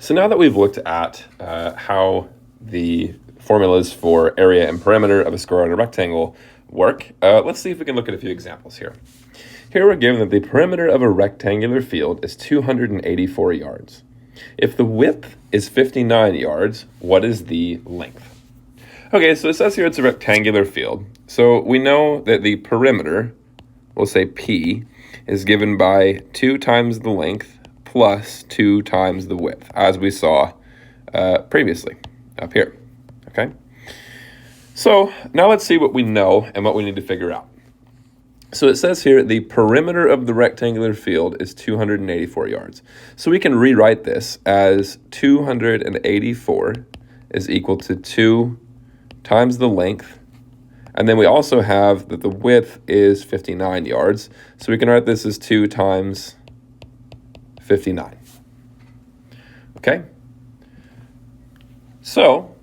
So now that we've looked at how the formulas for area and perimeter of a square and a rectangle work, let's see if we can look at a few examples here. Here we're given that the perimeter of a rectangular field is 284 yards. If the width is 59 yards, what is the length? Okay, so it says here it's a rectangular field. So we know that the perimeter, we'll say P, is given by 2 times the length plus 2 times the width, as we saw previously up here, okay? So now let's see what we know and what we need to figure out. So it says here the perimeter of the rectangular field is 284 yards. So we can rewrite this as 284 is equal to 2 times the length. And then we also have that the width is 59 yards. So we can write this as 2 times 59. Okay? So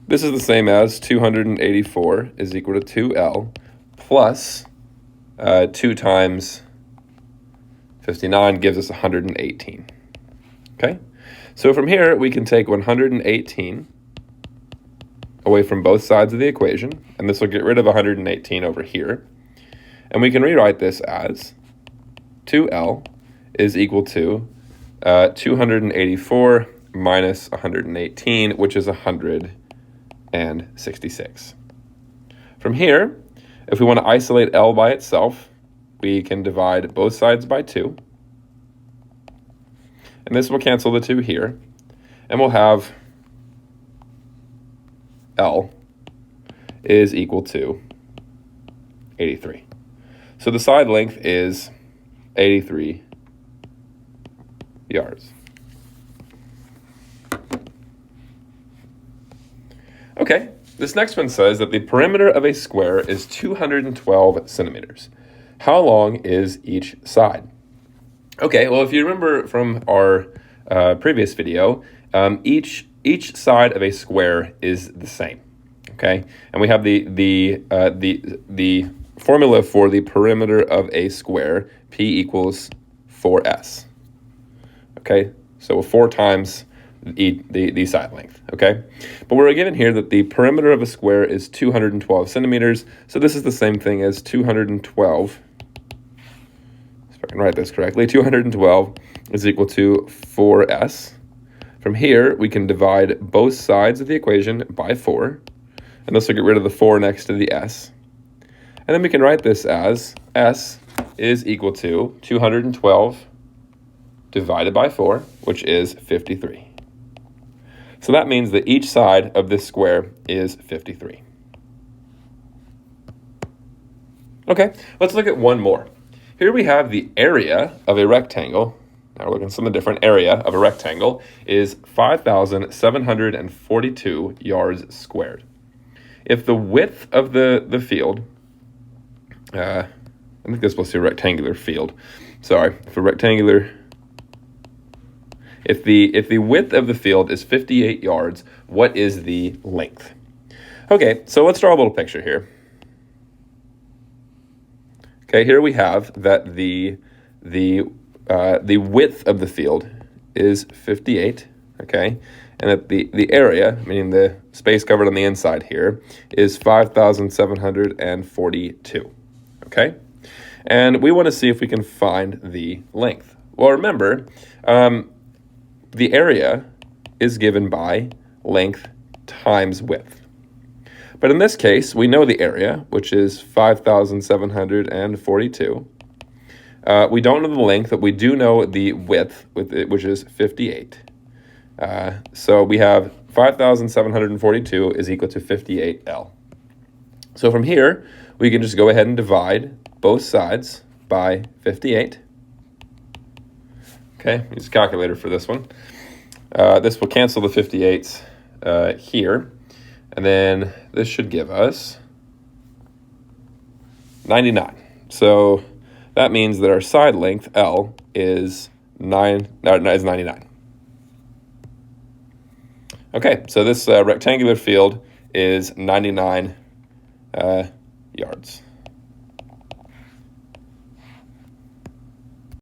this is the same as 284 is equal to 2L plus 2 times 59 gives us 118. Okay? So from here, we can take 118 away from both sides of the equation, and this will get rid of 118 over here. And we can rewrite this as 2L is equal to 284 minus 118, which is 166. From here, if we want to isolate L by itself, we can divide both sides by 2. And this will cancel the 2 here. And we'll have L is equal to 83. So the side length is 83 yards. Okay, this next one says that the perimeter of a square is 212 centimeters. How long is each side? Okay, well, if you remember from our previous video, each side of a square is the same. Okay, and we have the formula for the perimeter of a square, P equals 4S. Okay, so 4 times the side length, okay? But we're given here that the perimeter of a square is 212 centimeters, so this is the same thing as 212, if I can write this correctly, 212 is equal to 4S. From here, we can divide both sides of the equation by 4, and this will get rid of the 4 next to the S. And then we can write this as S is equal to 212 divided by 4, which is 53. So that means that each side of this square is 53. Okay, let's look at one more. Here we have the area of a rectangle. Now we're looking at something different. Area of a rectangle is 5,742 yards squared. If the width of the field, I think this will say rectangular field. Sorry, for rectangular. If the width of the field is 58 yards, what is the length? Okay, so let's draw a little picture here. Okay, here we have that the width of the field is 58, okay? And that the area, meaning the space covered on the inside here, is 5,742, okay? And we want to see if we can find the length. Well, remember, the area is given by length times width. But in this case, we know the area, which is 5,742. We don't know the length, but we do know the width, which is 58. So we have 5,742 is equal to 58L. So from here, we can just go ahead and divide both sides by 58. Okay, use a calculator for this one. This will cancel the 58s here. And then this should give us 99. So that means that our side length, L, is 99. Okay, so this rectangular field is 99 yards.